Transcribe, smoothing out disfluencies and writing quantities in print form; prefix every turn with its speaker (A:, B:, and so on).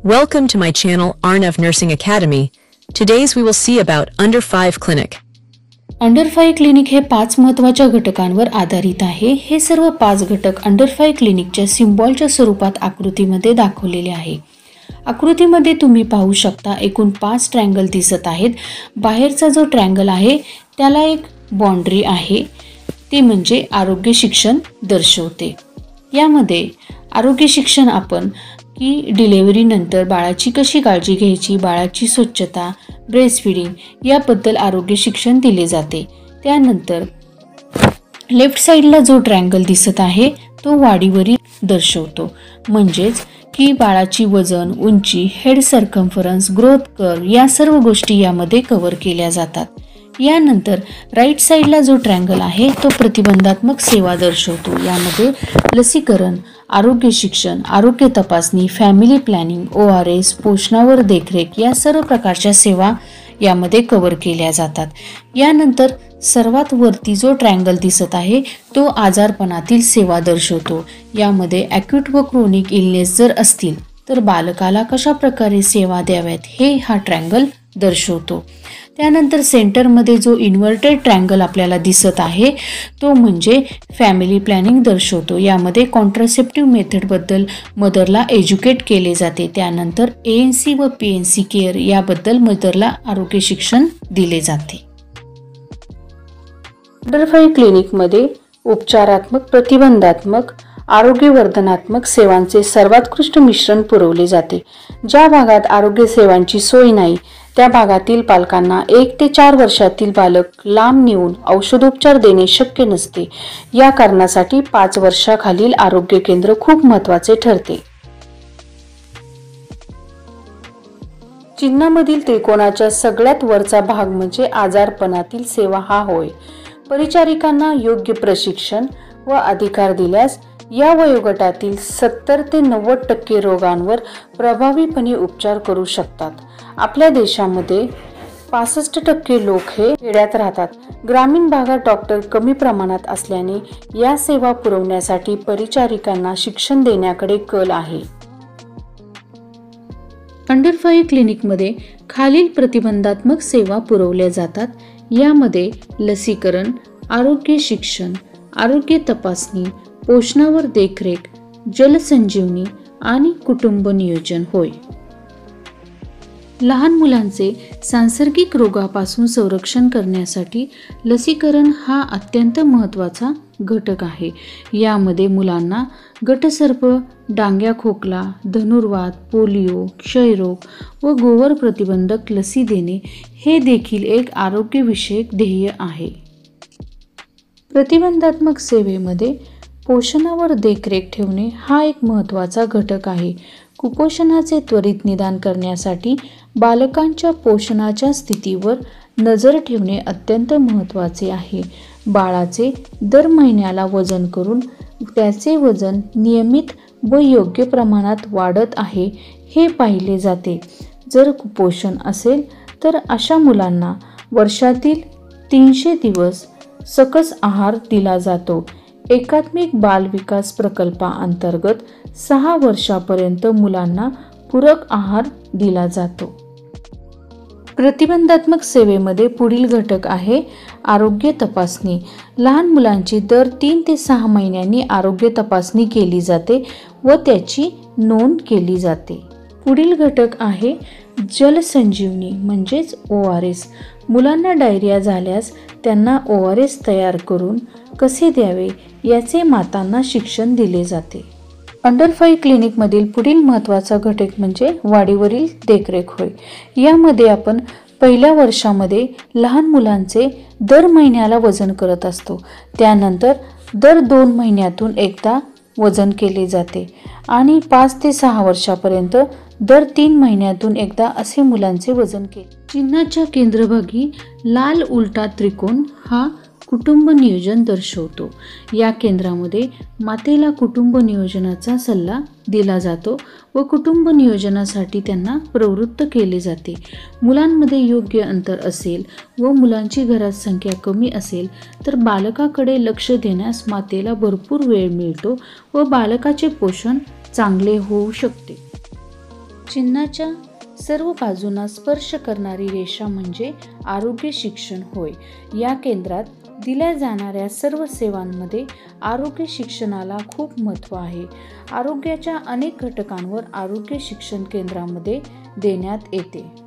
A: Welcome to my channel Arnav Nursing Academy. Today's we will see about Under 5 Clinic.
B: Under 5 clinic हे 5 महत्त्वाच्या घटकांवर आधारित आहे। हे सर्व 5 घटक अंडर 5 क्लिनिकच्या सिम्बॉलच्या स्वरूपात आकृतीमध्ये दाखवलेले आहे। आकृतीमध्ये तुम्ही पाहू शकता एकूण 5 ट्रायंगल दिसत आहेत। बाहेरचा जो ट्रायंगल आहे त्याला एक बाउंड्री आहे, ते म्हणजे आरोग्य शिक्षण दर्शवते। यामध्ये आरोग्य शिक्षण आपण की डिलिव्हरी नंतर बाळाची कशी काळजी घ्यायची, बाळाची स्वच्छता, ब्रेस्ट फीडिंग याबद्दल आरोग्य शिक्षण दिले जाते। त्यानंतर लेफ्ट साइडला जो ट्रायंगल दिसत आहे तो वाढीवरील दर्शवतो, म्हणजेच की बाळाची वजन, उंची, हेड सर्कम्फरन्स, ग्रोथ कर्व या सर्व गोष्टी यामध्ये कव्हर केल्या जातात। यानंतर राइट साइडला जो ट्रायंगल आहे तो प्रतिबंधात्मक सेवा दर्शवतो। यामध्ये लसीकरण, आरोग्य शिक्षण, आरोग्य तपासणी, फॅमिली प्लॅनिंग, ORS, पोषणावर देखरेख या सर्व प्रकारच्या सेवा यामध्ये कव्हर केल्या जातात। यानंतर सर्वात वरती जो ट्रायंगल दिसत आहे तो आजारपणातील सेवा दर्शवतो। यामध्ये ॲक्यूट व क्रोनिक इलनेस जर असतील तर बालकाला कशा प्रकारे सेवा द्याव्यात हे हा ट्रायंगल दर्शवतो। त्यानंतर सेंटरमध्ये जो इन्व्हर्टेड ट्रायंगल आपल्याला दिसत आहे तो म्हणजे फॅमिली प्लॅनिंग दर्शवतो। यामध्ये कॉन्ट्रासेप्टिव्ह मेथडबद्दल मदरला एज्युकेट केले जाते। त्यानंतर ANC व PNC केअर याबद्दल मदरला आरोग्य शिक्षण दिले जाते। अंडर 5 क्लिनिकमध्ये उपचारात्मक, प्रतिबंधात्मक, आरोग्यवर्धनात्मक सेवांचे सर्वोत्कृष्ट मिश्रण पुरवले जाते। ज्या भागात आरोग्य सेवांची सोय नाही त्या भागातील पालकांना 1 ते 4 वर्षातील बालक लांब नेऊन औषधोपचार देणे शक्य नसते। या कारणासाठी 5 वर्षाखालील आरोग्य केंद्र खूप महत्त्वाचे ठरते। चिन्हामधील त्रिकोणाच्या सगळ्यात वरचा भाग म्हणजे आजारपणातील सेवा हा होय। परिचारिकांना योग्य प्रशिक्षण व अधिकार दिल्यास या वयोगटातील 70 ते 90% रोगांवर प्रभावीपणे उपचार करू शकतात। आपल्या देशामध्ये 65% लोक हे खेड्यात राहतात। ग्रामीण भागात डॉक्टर कमी प्रमाणात असल्याने या सेवा पुरवण्यासाठी परिचारिकांना शिक्षण देण्याकडे कल आहे। अंडर 5 क्लिनिकमध्ये खालील प्रतिबंधात्मक सेवा पुरवल्या जातात। यामध्ये लसीकरण, आरोग्य शिक्षण, आरोग्य तपासणी, पोषणावर देखरेख, जलसंजीवनी आणि कुटुंब नियोजन होय। लहान मुलांचे सांसर्गिक रोगापासून संरक्षण करण्यासाठी लसीकरण हा अत्यंत महत्त्वाचा घटक आहे। यामध्ये मुलांना गटसर्प, डांग्या खोकला, धनुर्वात, पोलिओ, क्षयरोग व गोवर प्रतिबंधक लसी देणे हे देखील एक आरोग्यविषयक ध्येय आहे। प्रतिबंधात्मक सेवेमध्ये पोषणावर देखरेख ठेवणे हा एक महत्त्वाचा घटक आहे। कुपोषणाचे त्वरित निदान करण्यासाठी बालकांच्या पोषणाच्या स्थितीवर नजर ठेवणे अत्यंत महत्त्वाचे आहे। बाळाचे दर महिन्याला वजन करून त्याचे वजन नियमित व योग्य प्रमाणात वाढत आहे हे पाहिले जाते। जर कुपोषण असेल तर अशा मुलांना वर्षातील 300 दिवस सकस आहार दिला जातो। एकात्मिक बाल विकास प्रकल्पाअंतर्गत 6 वर्षापर्यंत मुलांना पूरक आहार दिला जातो। प्रतिबंधात्मक सेवेमध्ये पुढील घटक आहे आरोग्य तपासणी। लहान मुलांची दर 3 ते 6 महिन्यांनी आरोग्य तपासणी केली जाते व त्याची नोंद केली जाते। पुढील घटक आहे जलसंजीवनी म्हणजेच ORS। मुलांना डायरिया झाल्यास त्यांना ORS तयार करून कसे द्यावे याचे मातांना शिक्षण दिले जाते। अंडर 5 क्लिनिकमधील पुढील महत्त्वाचा घटक म्हणजे वाढीवरील देखरेख होय। यामध्ये आपण पहिल्या वर्षामध्ये लहान मुलांचे दर महिन्याला वजन करत असतो। त्यानंतर दर 2 महिन्यातून एकदा वजन केले जाते आणि 5 ते 6 वर्षापर्यंत दर 3 महिन्यातून एकदा असे मुलांचे वजन केले। चिन्हाच्या केंद्रभागी लाल उलटा त्रिकोण हा कुटुंब नियोजन दर्शवतो। या केंद्रामध्ये मातेला कुटुंब नियोजनाचा सल्ला दिला जातो व कुटुंब नियोजनासाठी त्यांना प्रवृत्त केले जाते। मुलांमध्ये योग्य अंतर असेल व मुलांची घरात संख्या कमी असेल तर बालकाकडे लक्ष देण्यास मातेला भरपूर वेळ मिळतो व बालकाचे पोषण चांगले होऊ शकते। चिन्हाच्या सर्व बाजूंना स्पर्श करणारी रेषा म्हणजे आरोग्य शिक्षण होय. या केंद्रात दिल्या जाणाऱ्या सर्व सेवांमध्ये आरोग्य शिक्षणाला खूप महत्त्व आहे. आरोग्याच्या अनेक घटकांवर आरोग्य शिक्षण केंद्रामध्ये देण्यात येते.